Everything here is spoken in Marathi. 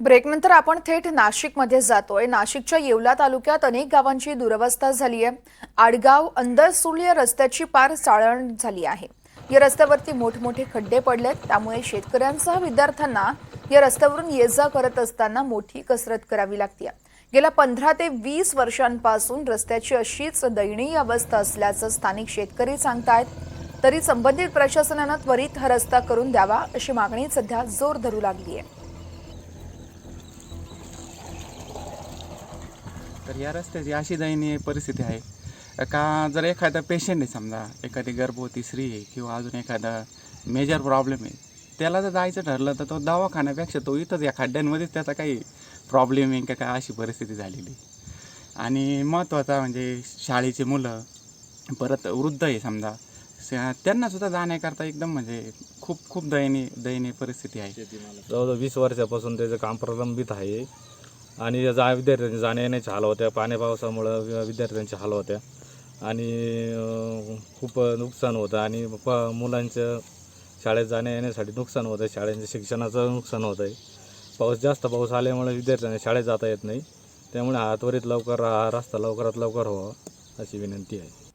ब्रेकनंतर आपण थेट नाशिकमध्ये जातोय। नाशिकच्या येवला तालुक्यात अनेक गावांची दुरवस्था झाली आहे। आडगाव अंदरसूळ या रस्त्याची पार चाळण झाली आहे। या रस्त्यावरती मोठमोठे खड्डे पडलेत, त्यामुळे शेतकऱ्यांसह विद्यार्थ्यांना या रस्त्यावरून ये-जा करत असताना मोठी कसरत करावी लागते। गेल्या 15 ते 20 वर्षांपासून रस्त्याची अशीच दयनीय अवस्था असल्याचं स्थानिक शेतकरी सांगतायत। तरी संबंधित प्रशासनानं त्वरित हा रस्ता करून द्यावा अशी मागणी सध्या जोर धरू लागली आहे। तर या रस्त्याची अशी दयनीय परिस्थिती आहे का जर एखादा पेशंट आहे, समजा एखादी गर्भवती स्त्री आहे किंवा अजून एखादा मेजर प्रॉब्लेम आहे, त्याला जर जायचं ठरलं तर तो दवाखान्यापेक्षा तो इथंच या खड्ड्यांमध्येच त्याचा काही प्रॉब्लेम आहे का काय अशी परिस्थिती झालेली। आणि महत्त्वाचा म्हणजे शाळेची मुलं, परत वृद्ध आहे समजा, त्यांनासुद्धा जाण्याकरता एकदम म्हणजे खूप खूप दयनीय परिस्थिती आहे। जवळजवळ 20 वर्षापासून त्याचं काम प्रलंबित आहे आणि विद्यार्थ्यांचे जाण्या येण्याचे हाल होत्या। पाण्या पावसामुळं विद्यार्थ्यांचे हाल होत्या आणि खूप नुकसान होतं आणि मुलांचं शाळेत जाण्या येण्यासाठी नुकसान होतं आहे, शाळेच्या शिक्षणाचं नुकसान होतं आहे। जास्त पाऊस आल्यामुळे विद्यार्थ्यांना शाळेत जाता येत नाही, त्यामुळे त्वरित लवकर हा रस्ता लवकरात लवकर व्हावा अशी विनंती आहे।